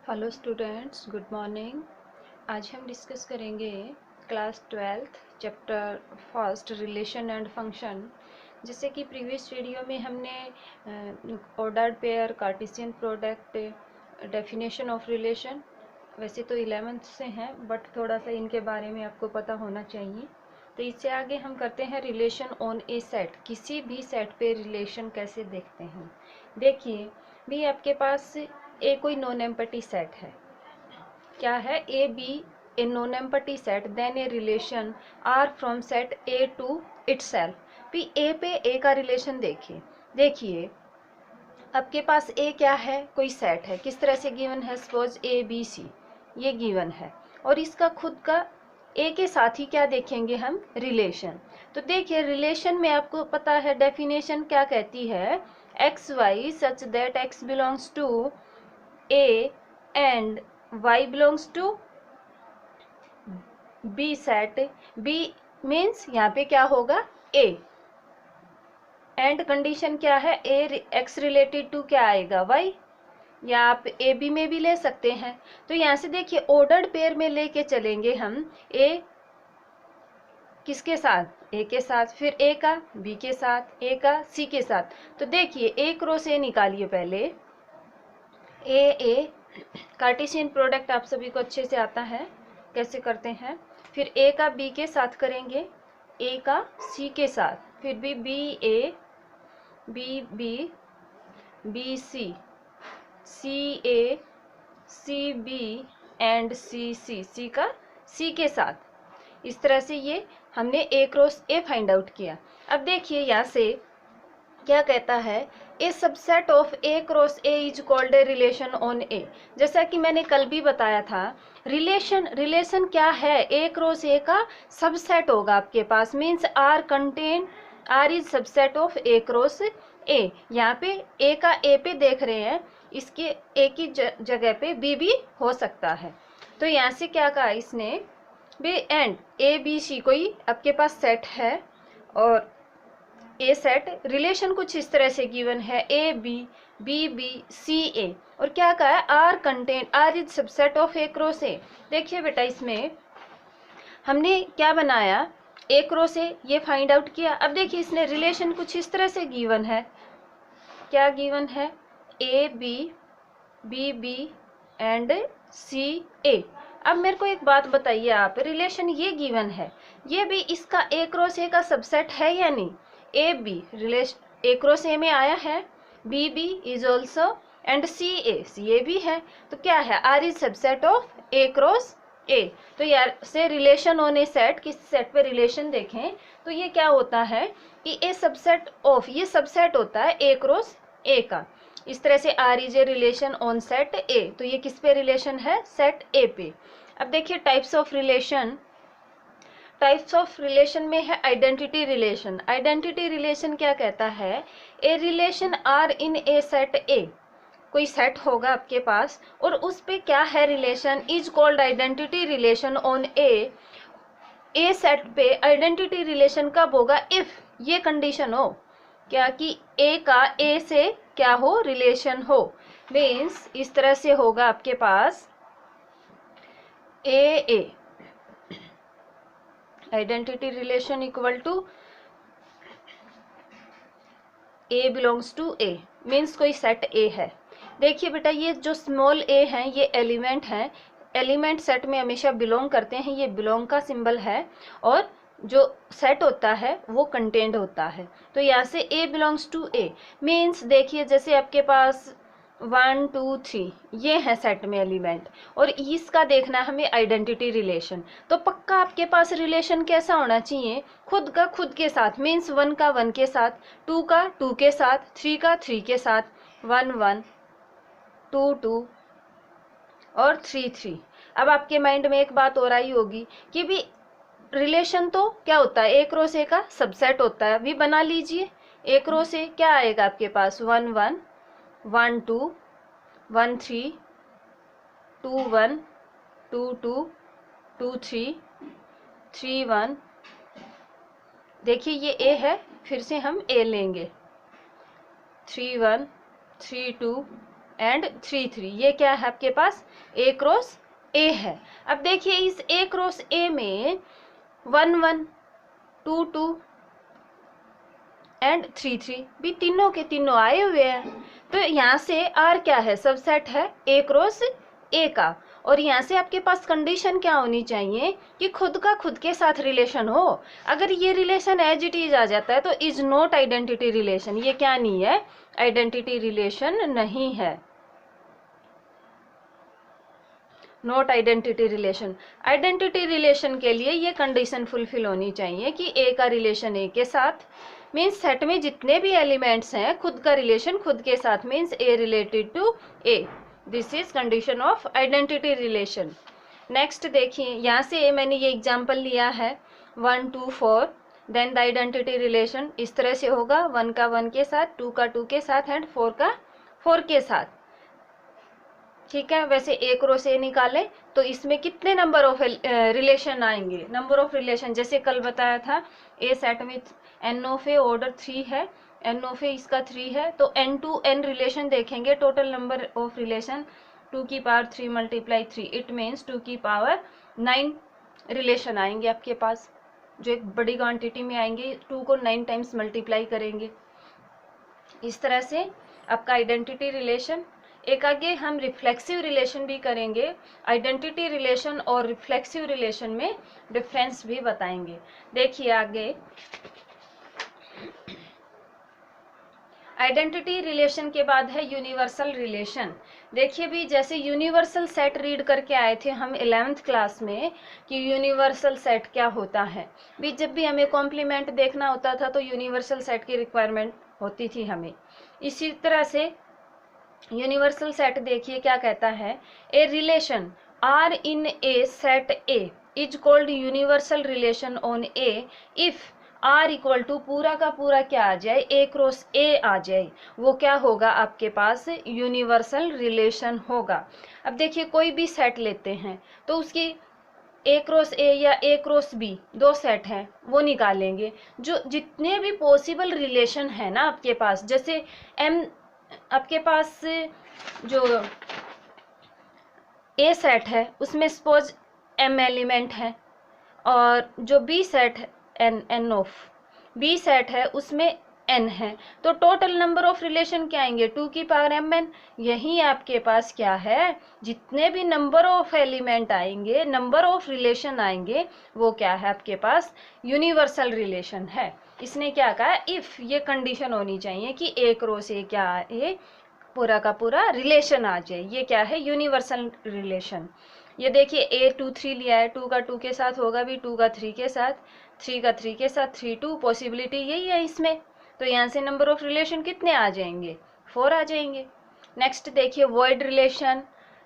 Hello students, good morning. आज हम discuss करेंगे class 12th chapter first relation and function. जैसे कि प्रीवियस वीडियो में हमने ordered pair, Cartesian product, definition of relation, वैसे तो 11th से हैं बट थोड़ा सा इनके बारे में आपको पता होना चाहिए। तो इससे आगे हम करते हैं रिलेशन ऑन ए सेट। किसी भी सेट पे रिलेशन कैसे देखते हैं। देखिए भी आपके पास ए कोई नॉन एम्पटी सेट है। क्या है? A B A non empty set, then A relation R from set A to itself. भी ए पे ए का रिलेशन देखिए आपके पास ए क्या है? कोई सेट है। किस तरह से गिवन है? सपोज ए बी सी ये गिवन है और इसका खुद का ए के साथ ही क्या देखेंगे हम? रिलेशन। तो देखिए रिलेशन में आपको पता है डेफिनेशन क्या कहती है? X Y such that X belongs to A and Y belongs to B set। B means यहाँ पे क्या होगा? A एंड कंडीशन क्या है? A X रिलेटेड टू क्या आएगा? Y। या आप ए बी में भी ले सकते हैं। तो यहाँ से देखिए ऑर्डर्ड पेयर में लेके चलेंगे हम। A किसके साथ? A के साथ, फिर A का B के साथ, A का C के साथ। तो देखिए A क्रॉस A निकालिए पहले। ए कार्टेशियन प्रोडक्ट आप सभी को अच्छे से आता है कैसे करते हैं। फिर ए का बी के साथ करेंगे, ए का सी के साथ, फिर भी B A, B B, B C, C A, C B and C C, C का सी के साथ। इस तरह से ये हमने A cross A find out किया। अब देखिए यहाँ से क्या कहता है? A subset of A cross A is called a relation on A. जैसा कि मैंने कल भी बताया था, रिलेशन क्या है? ए क्रॉस ए का सबसेट होगा आपके पास। Means R contain, R is subset of A cross A. यहाँ पे ए का ए पे देख रहे हैं, इसके ए की जगह पे बी भी हो सकता है। तो यहाँ से क्या कहा इसने? B and A B C कोई आपके पास सेट है और ए सेट रिलेशन कुछ इस तरह से गिवन है, A B, B B, C A, और क्या कहा है? R contain, R is subset of A cross A. देखिए बेटा इसमें हमने क्या बनाया? ए क्रॉस ए ये फाइंड आउट किया। अब देखिए इसने रिलेशन कुछ इस तरह से गिवन है। क्या गिवन है? A B, B B and C A. अब मेरे को एक बात बताइए आप, रिलेशन ये गिवन है, ये भी इसका ए क्रॉस ए का सबसेट है या नहीं? A B relation A cross A में आया है, B B is also, and C A भी है। तो क्या है? R is subset of A cross A. तो यार से रिलेशन ऑन ए सेट, किस सेट पे रिलेशन देखें तो ये क्या होता है कि ए सबसेट ऑफ, ये सबसेट होता है ए क्रॉस ए का। इस तरह से R is a relation on set ए। तो ये किस पे रिलेशन है? सेट ए पे। अब देखिए types of relation. Types of relation में है आइडेंटिटी रिलेशन। आइडेंटिटी रिलेशन क्या कहता है? A relation R in a set A. कोई सेट होगा आपके पास और उस पे क्या है relation, is called identity relation on A. A set पे आइडेंटिटी रिलेशन कब होगा? इफ ये कंडीशन हो क्या कि ए का ए से क्या हो? रिलेशन हो। मीन्स इस तरह से होगा आपके पास a identity relation equal to a belongs to ए। मीन्स कोई सेट ए है। देखिए बेटा ये जो स्मॉल ए हैं ये एलिमेंट हैं, एलिमेंट सेट में हमेशा बिलोंग करते हैं। ये बिलोंग का सिंबल है और जो सेट होता है वो कंटेंट होता है। तो यहाँ से ए बिलोंग्स टू ए मीन्स देखिए जैसे आपके पास 1 2 3 ये है सेट में एलिमेंट और इसका देखना है हमें आइडेंटिटी रिलेशन। तो पक्का आपके पास रिलेशन कैसा होना चाहिए? खुद का खुद के साथ। मीन्स 1 का 1 के साथ, 2 का 2 के साथ, 3 का 3 के साथ, 1 1, 2 2 और 3 3। अब आपके माइंड में एक बात और आई होगी कि भी रिलेशन तो क्या होता है? ए क्रॉस ए का सबसेट होता है। अभी बना लीजिए ए क्रॉस ए क्या आएगा आपके पास? 1 1, 1 2, 1 3, 2 1, 2 2, 2 3, 3 1। देखिए ये ए है, फिर से हम ए लेंगे, 3 1, 3 2, एंड 3 3, ये क्या है आपके पास, A क्रॉस A है। अब देखिए इस A क्रॉस A में 1 1 2 2 एंड 3 3 भी तीनों के तीनों आए हुए हैं। तो यहाँ से R क्या है, सबसेट है A क्रॉस A का। और यहाँ से आपके पास कंडीशन क्या होनी चाहिए कि खुद का खुद के साथ रिलेशन हो। अगर ये रिलेशन एज इट इज आ जाता है तो इज नॉट आइडेंटिटी रिलेशन, ये क्या नहीं है, आइडेंटिटी रिलेशन नहीं है, not identity relation. Identity relation के लिए ये कंडीशन फुलफिल होनी चाहिए कि ए का रिलेशन ए के साथ, मीन्स सेट में जितने भी एलिमेंट्स हैं खुद का रिलेशन खुद के साथ, means A related to A, this is condition of identity relation. Next देखिए, यहाँ से मैंने ये एग्जांपल लिया है 1 2 4, देन द आइडेंटिटी रिलेशन इस तरह से होगा, 1 का 1 के साथ, 2 का 2 के साथ एंड 4 का 4 के साथ। ठीक है, वैसे A क्रॉस A निकाले तो इसमें कितने नंबर ऑफ रिलेशन आएंगे, नंबर ऑफ रिलेशन जैसे कल बताया था, A सेट में N ऑफ A ऑर्डर 3 है, N ऑफ A इसका 3 है, तो N टू N रिलेशन देखेंगे, टोटल नंबर ऑफ रिलेशन 2 की पावर 3 मल्टीप्लाई 3, इट मीन्स 2 की पावर 9 रिलेशन आएंगे आपके पास, जो एक बड़ी क्वांटिटी में आएंगे, 2 को 9 टाइम्स मल्टीप्लाई करेंगे। इस तरह से आपका आइडेंटिटी रिलेशन। एक आगे हम रिफ्लेक्सिव रिलेशन भी करेंगे, आइडेंटिटी रिलेशन और रिफ्लेक्सिव रिलेशन में डिफरेंस भी बताएंगे। देखिए आगे आइडेंटिटी रिलेशन के बाद है यूनिवर्सल रिलेशन। देखिए भी जैसे यूनिवर्सल सेट रीड करके आए थे हम 11th क्लास में कि यूनिवर्सल सेट क्या होता है, भी जब भी हमें कॉम्प्लीमेंट देखना होता था तो यूनिवर्सल सेट की रिक्वायरमेंट होती थी हमें। इसी तरह से यूनिवर्सल सेट देखिए क्या कहता है, a relation R in a set A is called universal relation on A if R equal to पूरा का पूरा क्या आ जाए, ए क्रॉस ए आ जाए, वो क्या होगा आपके पास, यूनिवर्सल रिलेशन होगा। अब देखिए कोई भी सेट लेते हैं तो उसकी ए क्रॉस ए या ए क्रॉस बी दो सेट हैं वो निकालेंगे, जो जितने भी पॉसिबल रिलेशन है ना आपके पास, जैसे एम आपके पास जो ए सेट है उसमें सपोज एम एलिमेंट है, और जो बी सेट है एन ऑफ बी सेट है उसमें एन है, तो टोटल नंबर ऑफ रिलेशन क्या आएंगे, 2 की पावर एम एन। यही आपके पास क्या है, जितने भी नंबर ऑफ एलिमेंट आएंगे, नंबर ऑफ रिलेशन आएंगे, वो क्या है आपके पास, यूनिवर्सल रिलेशन है। इसने क्या कहा, इफ ये कंडीशन होनी चाहिए कि ए क्रॉस ए क्या है, पूरा का पूरा रिलेशन आ जाए, ये क्या है, यूनिवर्सल रिलेशन। ये देखिए ए 2 3 लिया है, 2 का 2 के साथ होगा भी 2 का 3 के साथ, 3 का 3 के साथ 3 2, पॉसिबिलिटी यही है इसमें, तो यहाँ से नंबर ऑफ रिलेशन कितने आ जाएंगे, 4 आ जाएंगे। नेक्स्ट देखिए वॉइड रिलेशन,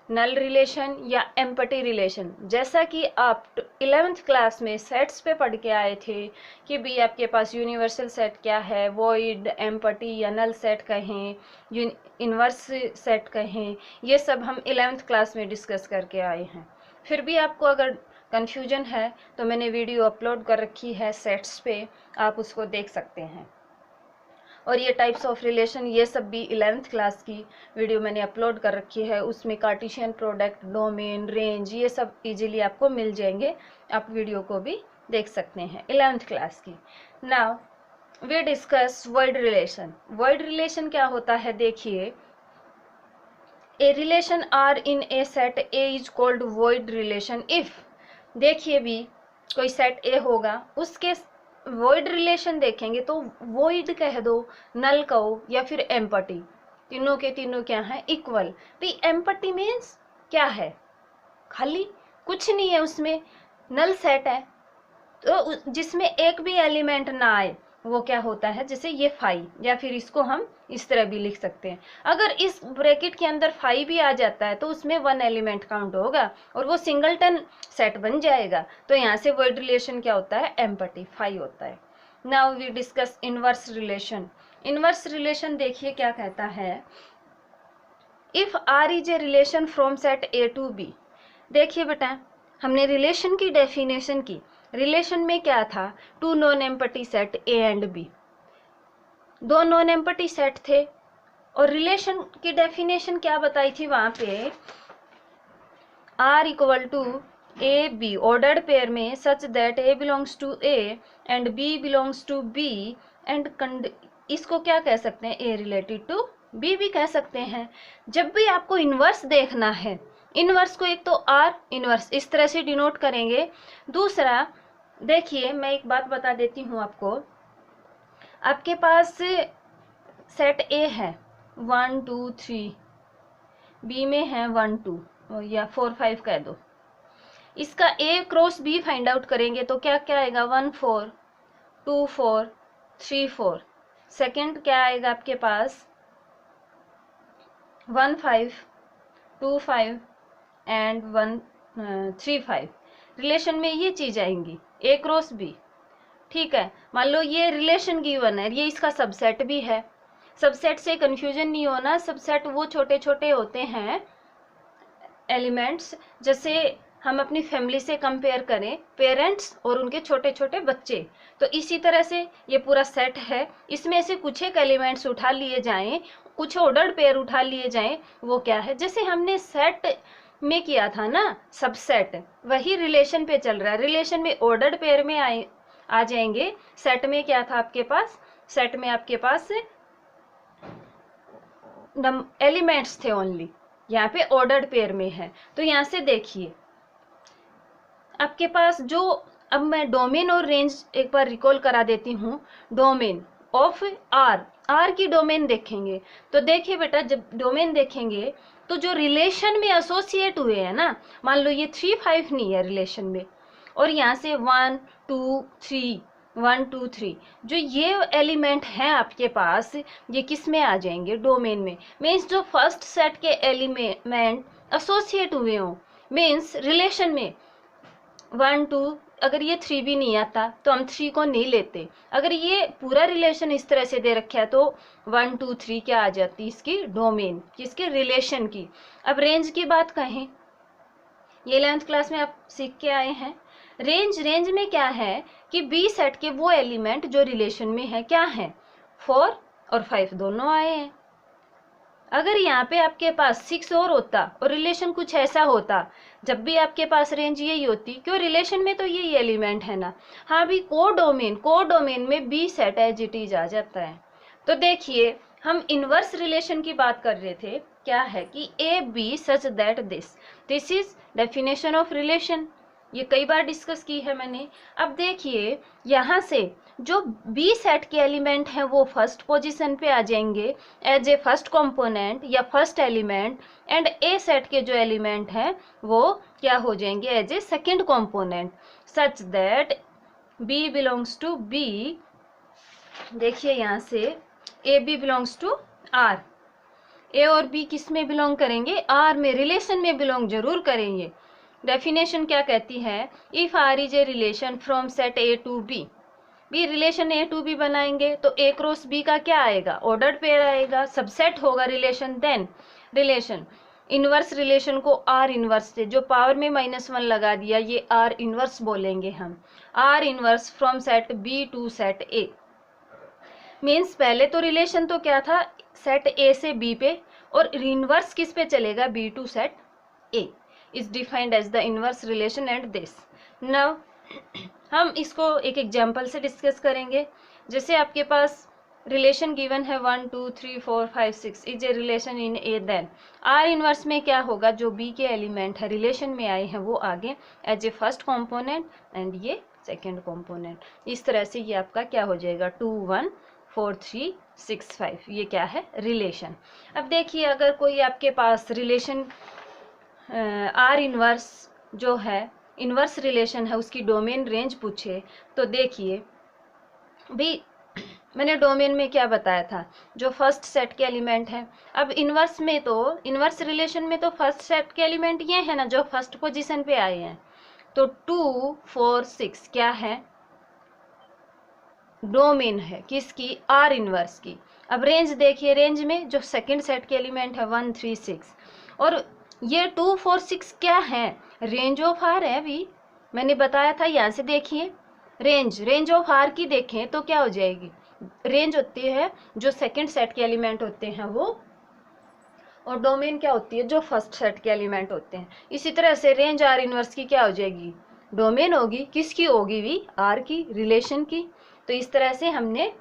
नल रिलेशन या एम्पटी रिलेशन। जैसा कि आप 11th क्लास में सेट्स पे पढ़ के आए थे कि भी आपके पास यूनिवर्सल सेट क्या है, वॉइड, एम्पटी या नल सेट कहें, इनवर्स सेट कहें, ये सब हम 11th क्लास में डिस्कस करके आए हैं। फिर भी आपको अगर कन्फ्यूजन है तो मैंने वीडियो अपलोड कर रखी है सेट्स पे, आप उसको देख सकते हैं। और ये टाइप्स ऑफ रिलेशन ये सब भी 11th क्लास की वीडियो मैंने अपलोड कर रखी है, उसमें कार्टेशियन प्रोडक्ट, डोमेन, रेंज, ये सब इजीली आपको मिल जाएंगे, आप वीडियो को भी देख सकते हैं 11th क्लास की। Now we discuss void relation. Void relation क्या होता है, देखिए a relation R in a set A is called void relation if, देखिए भी कोई सेट ए होगा उसके वॉइड रिलेशन देखेंगे तो वॉइड कह दो, नल कहो या फिर एम्पटी, तीनों के तीनों क्या है, इक्वल। तो एम्पटी मीन्स क्या है, खाली कुछ नहीं है, उसमें नल सेट है तो जिसमें एक भी एलिमेंट ना आए वो क्या होता है, जैसे ये 5, या फिर इसको हम इस तरह भी लिख सकते हैं, अगर इस ब्रैकेट के अंदर 5 भी आ जाता है तो उसमें 1 एलिमेंट काउंट होगा और वो सिंगलटन सेट बन जाएगा। तो यहाँ से वर्ड रिलेशन क्या होता है, एम्पटी 5 होता है। Now we discuss inverse relation. Inverse relation देखिए क्या कहता है, if R is a relation from set A to B. देखिए बेटा हमने रिलेशन की डेफिनेशन की, रिलेशन में क्या था, 2 non empty set A and B, 2 non empty set थे, और रिलेशन की डेफिनेशन क्या बताई थी वहां पे, R equal to a b ordered pair में such that a belongs to A and b belongs to B and इसको क्या कह सकते हैं, ए रिलेटेड टू बी भी कह सकते हैं। जब भी आपको इन्वर्स देखना है, इन्वर्स को एक तो आर इन्वर्स इस तरह से डिनोट करेंगे। दूसरा देखिए मैं एक बात बता देती हूँ आपको, आपके पास सेट ए है 1 2 3, बी में है 1 2 या 4 5 कह दो, इसका ए क्रॉस बी फाइंड आउट करेंगे तो क्या क्या आएगा 1 4 2 4 3 4। सेकेंड क्या आएगा आपके पास 1 5 2 5 एंड 1 3 5। रिलेशन में ये चीज आएंगी ए क्रॉस बी। ठीक है, मान लो ये रिलेशन गिवन है, ये इसका सबसेट भी है। सबसेट से कंफ्यूजन नहीं होना, सबसेट वो छोटे छोटे होते हैं एलिमेंट्स, जैसे हम अपनी फैमिली से कंपेयर करें पेरेंट्स और उनके छोटे छोटे बच्चे, तो इसी तरह से ये पूरा सेट है। इसमें से कुछ एक एलिमेंट्स उठा लिए जाएं, कुछ ऑर्डर्ड पेयर उठा लिए जाएं, वो क्या है, जैसे हमने सेट में किया था ना सबसेट, वही रिलेशन पे चल रहा है। रिलेशन में ऑर्डर्ड पेयर में आ जाएंगे, सेट में क्या था आपके पास, सेट में आपके पास एलिमेंट्स थे ओनली, यहाँ पे ऑर्डर्ड पेयर में है। तो यहाँ से देखिए आपके पास जो, अब मैं डोमेन और रेंज एक बार रिकॉल करा देती हूँ। डोमेन ऑफ आर, आर की डोमेन देखेंगे तो देखिए बेटा, जब डोमेन देखेंगे तो जो रिलेशन में एसोसिएट हुए हैं ना, मान लो ये 3 5 नहीं है रिलेशन में, और यहाँ से 1 2 3 1 2 3, जो ये एलिमेंट हैं आपके पास, ये किस में आ जाएंगे, डोमेन में। मीन्स जो फर्स्ट सेट के एलिमेंट एसोसिएट हुए हों, मीन्स रिलेशन में 1 2, अगर ये 3 भी नहीं आता तो हम 3 को नहीं लेते। अगर ये पूरा रिलेशन इस तरह से दे रखा है तो 1 2 3 क्या आ जाती, इसकी डोमेन, किसके, रिलेशन की। अब रेंज की बात कहें, ये 11th क्लास में आप सीख के आए हैं। रेंज, रेंज में क्या है कि बी सेट के वो एलिमेंट जो रिलेशन में है क्या है, 4 और 5 दोनों आए हैं। अगर यहाँ पे आपके पास 6 और होता और रिलेशन कुछ ऐसा होता, जब भी आपके पास रेंज यही होती, क्यों, रिलेशन में तो यही एलिमेंट है ना। हाँ भी कोडोमेन में B set as it is आ जाता है। तो देखिए हम इनवर्स रिलेशन की बात कर रहे थे, क्या है कि A B such that this is definition of relation, ये कई बार डिस्कस की है मैंने। अब देखिए यहाँ से जो बी सेट के एलिमेंट हैं वो फर्स्ट पोजीशन पे आ जाएंगे एज ए फर्स्ट कंपोनेंट या first element, and A set के जो एलिमेंट हैं वो क्या हो जाएंगे, as a second component, such that b belongs to B. देखिए यहाँ से a b belongs to R, a और बी किस में बिलोंग करेंगे, आर में, रिलेशन में बिलोंग जरूर करेंगे। डेफिनेशन क्या कहती है, if R is a relation from set A to B, B relation A to B बनाएंगे तो ए क्रॉस बी का क्या आएगा, ऑर्डर्ड पेयर आएगा, सबसेट होगा relation. Then relation, inverse relation को आर इनवर्स से, जो पावर में -1 लगा दिया, ये आर इनवर्स बोलेंगे हम, R inverse from set B to set A. Means पहले तो रिलेशन तो क्या था, सेट ए से बी पे, और इनवर्स किस पे चलेगा, B to set A, is defined as the inverse relation and this. Now हम इसको एक एग्जाम्पल से डिस्कस करेंगे। जैसे आपके पास रिलेशन गिवन है 1 2 3 4 5 6 is a relation in A, then R inverse में क्या होगा, जो बी के एलिमेंट है रिलेशन में आए हैं वो आगे as a first component and ये सेकेंड कंपोनेंट। इस तरह से ये आपका क्या हो जाएगा, 2 1 4 3 6 5, ये क्या है, रिलेशन। अब देखिए अगर कोई आपके पास रिलेशन आर इनवर्स जो है, इनवर्स रिलेशन है, उसकी डोमेन रेंज पूछे तो देखिए भी मैंने डोमेन में क्या बताया था, जो फर्स्ट सेट के एलिमेंट है। अब इनवर्स में तो, इनवर्स रिलेशन में तो फर्स्ट सेट के एलिमेंट ये है ना जो फर्स्ट पोजीशन पे आए हैं, तो 2 4 6 क्या है, डोमेन है किसकी, आर इनवर्स की। अब रेंज देखिए, रेंज में जो सेकंड सेट के एलिमेंट है 1 3 6, और ये 2 4 6 क्या है, रेंज ऑफ आर है। अभी मैंने बताया था, यहाँ से देखिए रेंज ऑफ आर की देखें तो क्या हो जाएगी, रेंज होती है जो सेकंड सेट के एलिमेंट होते हैं वो, और डोमेन क्या होती है जो फर्स्ट सेट के एलिमेंट होते हैं। इसी तरह से रेंज आर इनवर्स की क्या हो जाएगी, डोमेन होगी, किसकी होगी भी, आर की, रिलेशन की। तो इस तरह से हमने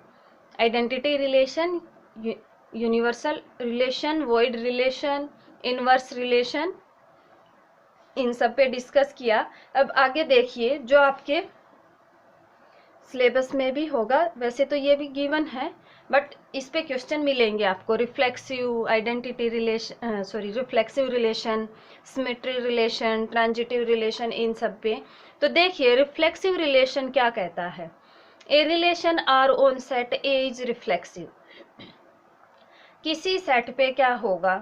identity relation, universal relation, void relation, inverse relation, इन सब पे डिस्कस किया। अब आगे देखिए जो आपके सिलेबस में भी होगा, वैसे तो ये भी गिवन है बट इस पे क्वेश्चन मिलेंगे आपको, reflexive identity relation, reflexive relation, symmetry relation, transitive relation, इन सब पे। तो देखिए रिफ्लेक्सिव रिलेशन क्या कहता है, a relation R on set A is reflexive. किसी सेट पे क्या होगा,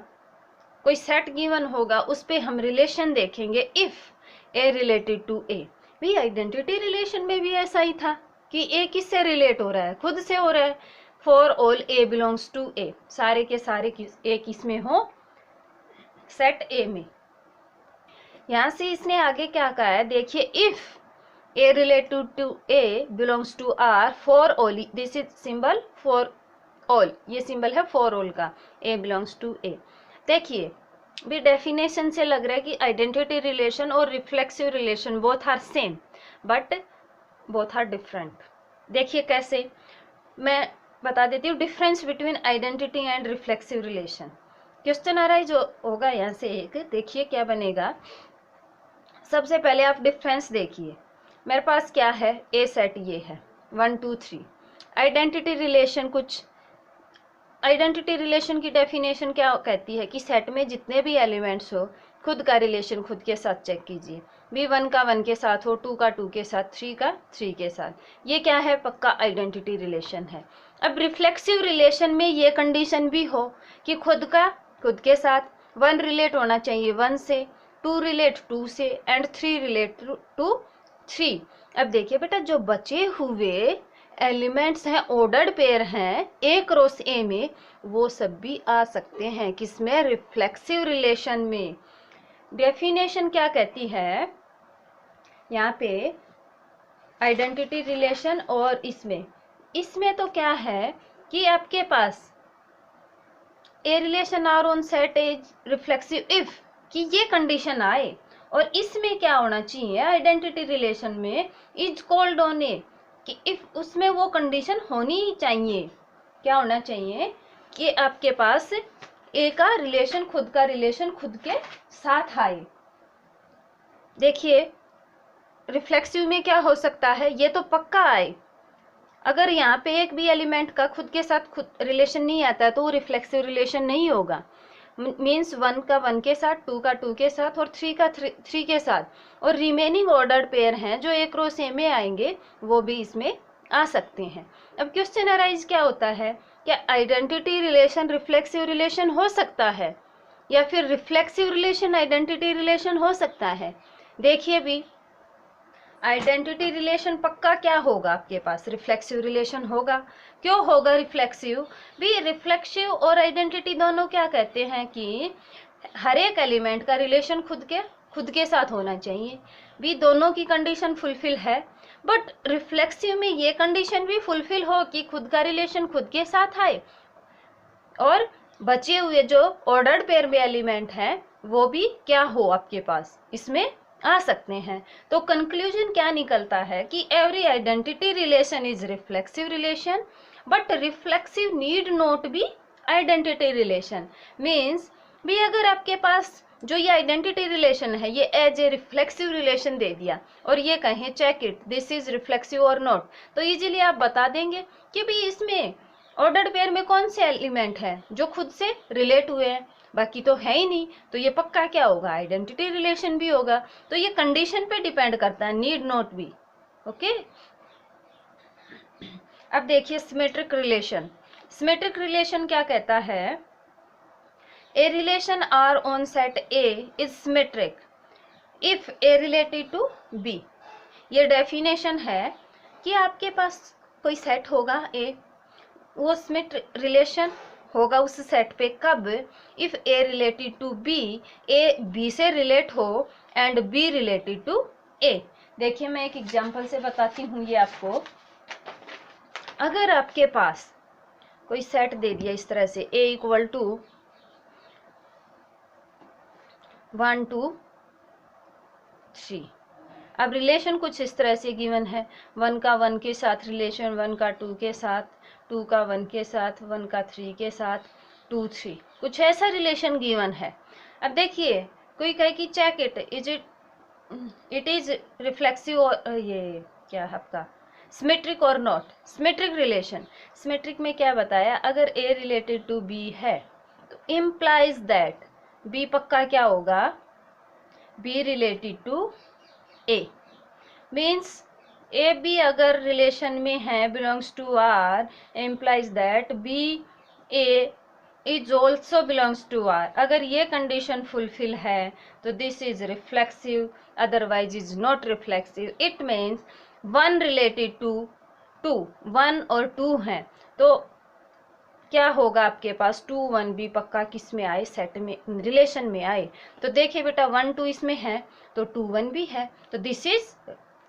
कोई सेट गिवन होगा, उस पे हम रिलेशन देखेंगे इफ ए रिलेटेड टू ए। भी आइडेंटिटी रिलेशन में भी ऐसा ही था कि ए किससे रिलेट हो रहा है, खुद से हो रहा है। For all a belongs to A, सारे के सारे ए किस में हो, सेट ए में। यहां से इसने आगे क्या कहा है, देखिए if a related to a belongs to R for all, this is symbol for all, ये सिंबल है फॉर ऑल का, ए बिलोंग्स टू ए। देखिए भी डेफिनेशन से लग रहा है कि आइडेंटिटी रिलेशन और reflexive relation both are same but both are different. देखिए कैसे, मैं बता देती हूँ difference between identity and reflexive relation. Question arise होगा यहाँ से एक, देखिए क्या बनेगा। सबसे पहले आप डिफरेंस देखिए, मेरे पास क्या है, ए सेट ये है 1 2 3। आइडेंटिटी रिलेशन, कुछ आइडेंटिटी रिलेशन की डेफिनेशन क्या कहती है कि सेट में जितने भी एलिमेंट्स हो, खुद का रिलेशन खुद के साथ चेक कीजिए। भी 1 का 1 के साथ हो, 2 का 2 के साथ, 3 का 3 के साथ, ये क्या है, पक्का आइडेंटिटी रिलेशन है। अब रिफ्लेक्सिव रिलेशन में ये कंडीशन भी हो कि खुद का खुद के साथ 1 रिलेट होना चाहिए 1 से, 2 रिलेट 2 से एंड 3 रिलेट टू 3। अब देखिए बेटा जो बचे हुए एलिमेंट्स हैं, ऑर्डर्ड पेयर हैं ए क्रॉस ए में, वो सब भी आ सकते हैं किसमें, रिफ्लेक्सिव रिलेशन में। डेफिनेशन क्या कहती है यहाँ पे, आइडेंटिटी रिलेशन और इसमें तो क्या है कि आपके पास a relation R on set is reflexive if, कि ये कंडीशन आए, और इसमें क्या होना चाहिए आइडेंटिटी रिलेशन में, इज कॉल्ड ऑन ए, कि इफ उसमें वो कंडीशन होनी ही चाहिए, क्या होना चाहिए कि आपके पास ए का रिलेशन, खुद का रिलेशन खुद के साथ आए। देखिए रिफ्लेक्सिव में क्या हो सकता है, ये तो पक्का आए, अगर यहाँ पे एक भी एलिमेंट का खुद के साथ खुद रिलेशन नहीं आता है तो वो रिफ्लेक्सिव रिलेशन नहीं होगा। मीन्स 1 का 1 के साथ, 2 का 2 के साथ और 3 का 3 के साथ, और रिमेनिंग ऑर्डर्ड पेयर हैं जो एक रो से में आएंगे वो भी इसमें आ सकते हैं। अब क्वेश्चन अराइज क्या होता है, क्या आइडेंटिटी रिलेशन रिफ्लेक्सिव रिलेशन हो सकता है या फिर रिफ्लेक्सिव रिलेशन आइडेंटिटी रिलेशन हो सकता है। देखिए भी आइडेंटिटी रिलेशन पक्का क्या होगा आपके पास, रिफ्लेक्सिव रिलेशन होगा। क्यों होगा रिफ्लेक्सिव भी, रिफ्लेक्सिव और आइडेंटिटी दोनों क्या कहते हैं कि हर एक एलिमेंट का रिलेशन खुद के साथ होना चाहिए, भी दोनों की कंडीशन फुलफिल है। बट रिफ्लेक्सिव में ये कंडीशन भी फुलफिल हो कि खुद का रिलेशन खुद के साथ आए और बचे हुए जो ऑर्डर्ड पेयर में एलिमेंट हैं वो भी क्या हो आपके पास इसमें आ सकते हैं। तो कंक्लूजन क्या निकलता है कि every identity relation is reflexive relation but reflexive need not be identity relation. Means भी अगर आपके पास जो ये आइडेंटिटी रिलेशन है ये एज ए रिफ्लेक्सिव रिलेशन दे दिया और ये कहें check it this is reflexive और नॉट, तो इजीली आप बता देंगे कि भी इसमें ऑर्डर्ड पेयर में कौन से एलिमेंट है जो खुद से रिलेट हुए हैं, बाकी तो है ही नहीं, तो ये पक्का क्या होगा आइडेंटिटी रिलेशन भी होगा। तो ये कंडीशन पे डिपेंड करता है, नीड नॉट बी। ओके, अब देखिए सिमेट्रिक रिलेशन। सिमेट्रिक रिलेशन क्या कहता है, a relation R on set A is symmetric if a related to b. ये डेफिनेशन है कि आपके पास कोई सेट होगा ए, वो सिमेट्रिक रिलेशन होगा उस सेट पे कब, if a related to b, A b से रिलेट हो and b related to a. देखिए मैं एक एग्जांपल से बताती हूँ ये आपको। अगर आपके पास कोई सेट दे दिया इस तरह से A इक्वल टू 1 2 3, अब रिलेशन कुछ इस तरह से गिवन है, 1 का 1 के साथ रिलेशन, 1 का 2 के साथ, 2 का 1 के साथ, 1 का 3 के साथ, 2 3, कुछ ऐसा रिलेशन गिवन है। अब देखिए कोई कहे कि चेक इट इज रिफ्लेक्सिव, और ये क्या है आपका सिमेट्रिक और नॉट सिमेट्रिक रिलेशन। सिमेट्रिक में क्या बताया, अगर ए रिलेटेड टू बी है तो इम्प्लाइज दैट बी पक्का क्या होगा, b related to A, means a b अगर रिलेशन में है belongs to R, implies that b a is also belongs to R. अगर ये कंडीशन फुलफिल है तो this is reflexive, otherwise is not reflexive. It means 1 related to 2, 1 और 2 हैं तो क्या होगा आपके पास 2 1 भी पक्का किस में आए, सेट में, रिलेशन में आए। तो देखिए बेटा 1 2 इसमें है तो 2 1 भी है, तो दिस इज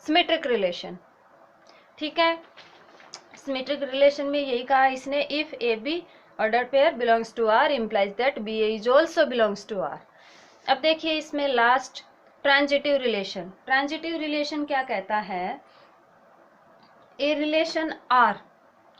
सिमेट्रिक रिलेशन। ठीक है, सिमेट्रिक रिलेशन में यही कहा इसने, if a b order pair belongs to R implies that b a is also belongs to R. अब देखिए इसमें last transitive relation. Transitive relation क्या कहता है, ए रिलेशन आर,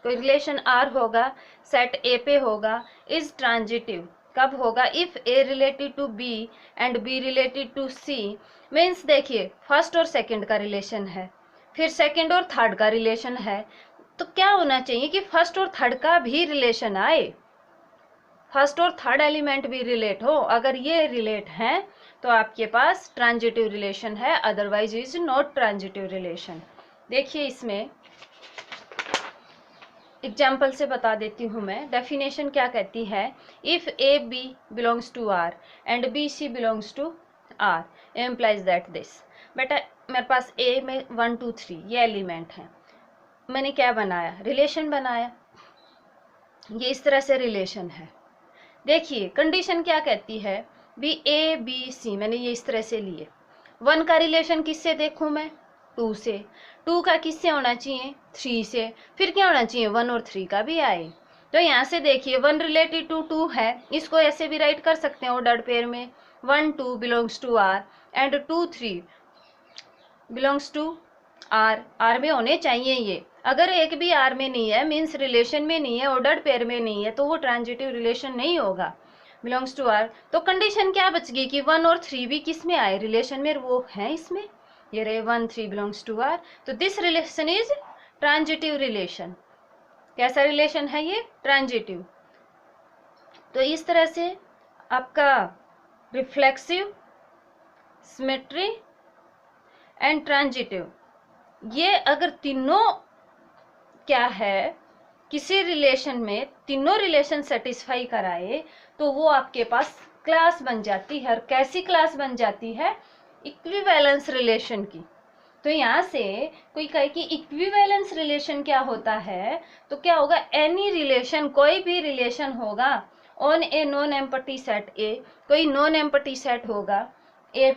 कोई रिलेशन आर होगा, सेट ए पे होगा, इज ट्रांजिटिव, कब होगा, if a related to B and b related to c. Means देखिए फर्स्ट और सेकंड का रिलेशन है, फिर सेकंड और थर्ड का रिलेशन है, तो क्या होना चाहिए कि फर्स्ट और थर्ड का भी रिलेशन आए, फर्स्ट और थर्ड एलिमेंट भी रिलेट हो। अगर ये रिलेट हैं तो आपके पास ट्रांजिटिव रिलेशन है, otherwise is not transitive relation. देखिए इसमें एग्जाम्पल से बता देती हूँ मैं, डेफिनेशन क्या कहती है, if a b belongs to R and b c belongs to R implies that this. बेटा मेरे पास ए में 1 2 3 ये एलिमेंट हैं, मैंने क्या बनाया, रिलेशन बनाया, ये इस तरह से रिलेशन है। देखिए कंडीशन क्या कहती है, बी ए बी सी, मैंने ये इस तरह से लिए, 1 का रिलेशन किससे देखूं मैं, 2 से, 2 का किससे होना चाहिए, 3 से, फिर क्या होना चाहिए 1 और 3 का भी आए। तो यहाँ से देखिए 1 रिलेटेड टू 2 है, इसको ऐसे भी राइट कर सकते हैं ऑर्डर्ड पेयर में, 1 2 belongs to R and 2 3 belongs to R, R में होने चाहिए ये। अगर एक भी आर में नहीं है, मीन्स रिलेशन में नहीं है, ऑर्डर्ड पेयर में नहीं है, तो वो ट्रांजिटिव रिलेशन नहीं होगा, बिलोंग्स टू आर। तो कंडीशन क्या बच गई कि 1 और 3 भी किस में आए, रिलेशन में, वो है इसमें, ये रहे 1 3 बिलोंग्स टू आर, तो this relation is transitive relation. कैसा रिलेशन है ये, ट्रांजिटिव। तो इस तरह से आपका रिफ्लेक्सिव, सिमेट्री एंड ट्रांजिटिव, ये अगर तीनों क्या है किसी रिलेशन में, तीनों रिलेशन सेटिस्फाई कराए तो वो आपके पास क्लास बन जाती है। और कैसी क्लास बन जाती है, इक्विवेलेंस रिलेशन की। तो यहाँ से कोई कहे कि इक्विवेलेंस रिलेशन क्या होता है, तो क्या होगा, एनी रिलेशन, कोई भी रिलेशन होगा on a non empty set A, कोई नॉन एम्पटी सेट होगा A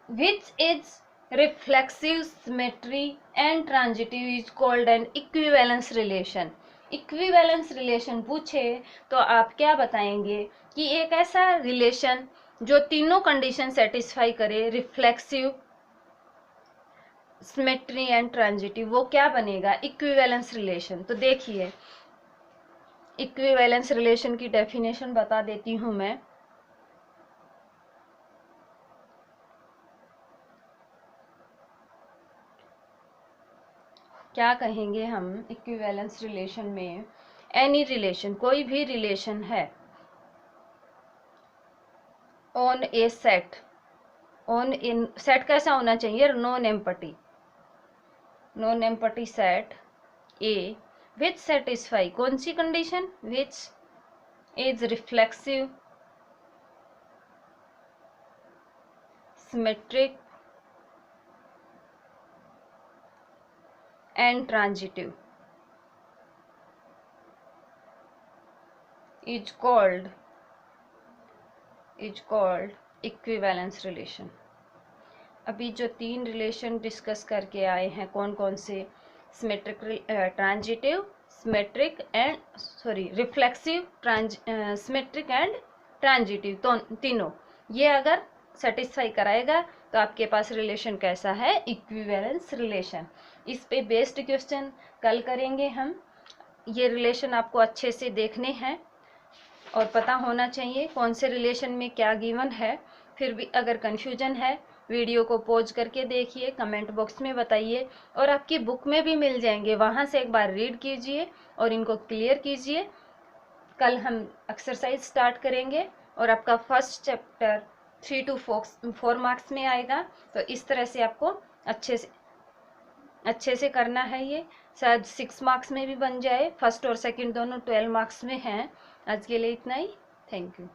which is reflexive, symmetry and transitive is called an equivalence relation। equivalence relation पूछे तो आप क्या बताएंगे कि एक ऐसा रिलेशन जो तीनों कंडीशन सेटिस्फाई करे, रिफ्लेक्सिव, सिमेट्री एंड ट्रांजिटिव, वो क्या बनेगा, इक्विवेलेंस रिलेशन। तो देखिए इक्विवेलेंस रिलेशन की डेफिनेशन बता देती हूँ मैं। क्या कहेंगे हम इक्विवेलेंस रिलेशन में, एनी रिलेशन, कोई भी रिलेशन है on A set, on in set कैसा होना चाहिए, non empty, non empty set A which satisfy, कौन सी condition, which is reflexive, symmetric and transitive is called equivalence relation। अभी जो 3 रिलेशन डिस्कस करके आए हैं, कौन कौन से, symmetric, transitive, reflexive, symmetric and transitive, तो तीनों ये अगर सेटिस्फाई कराएगा तो आपके पास रिलेशन कैसा है, इक्विवेलेंस रिलेशन। इस पे बेस्ड क्वेश्चन कल करेंगे हम। ये रिलेशन आपको अच्छे से देखने हैं और पता होना चाहिए कौन से रिलेशन में क्या गिवन है। फिर भी अगर कन्फ्यूजन है वीडियो को पॉज करके देखिए, कमेंट बॉक्स में बताइए, और आपकी बुक में भी मिल जाएंगे, वहाँ से एक बार रीड कीजिए और इनको क्लियर कीजिए। कल हम एक्सरसाइज स्टार्ट करेंगे और आपका फर्स्ट चैप्टर 3 to 4 मार्क्स में आएगा। तो इस तरह से आपको अच्छे से करना है। ये शायद 6 मार्क्स में भी बन जाए, फर्स्ट और सेकंड दोनों 12 मार्क्स में हैं। आज के लिए इतना ही, थैंक यू।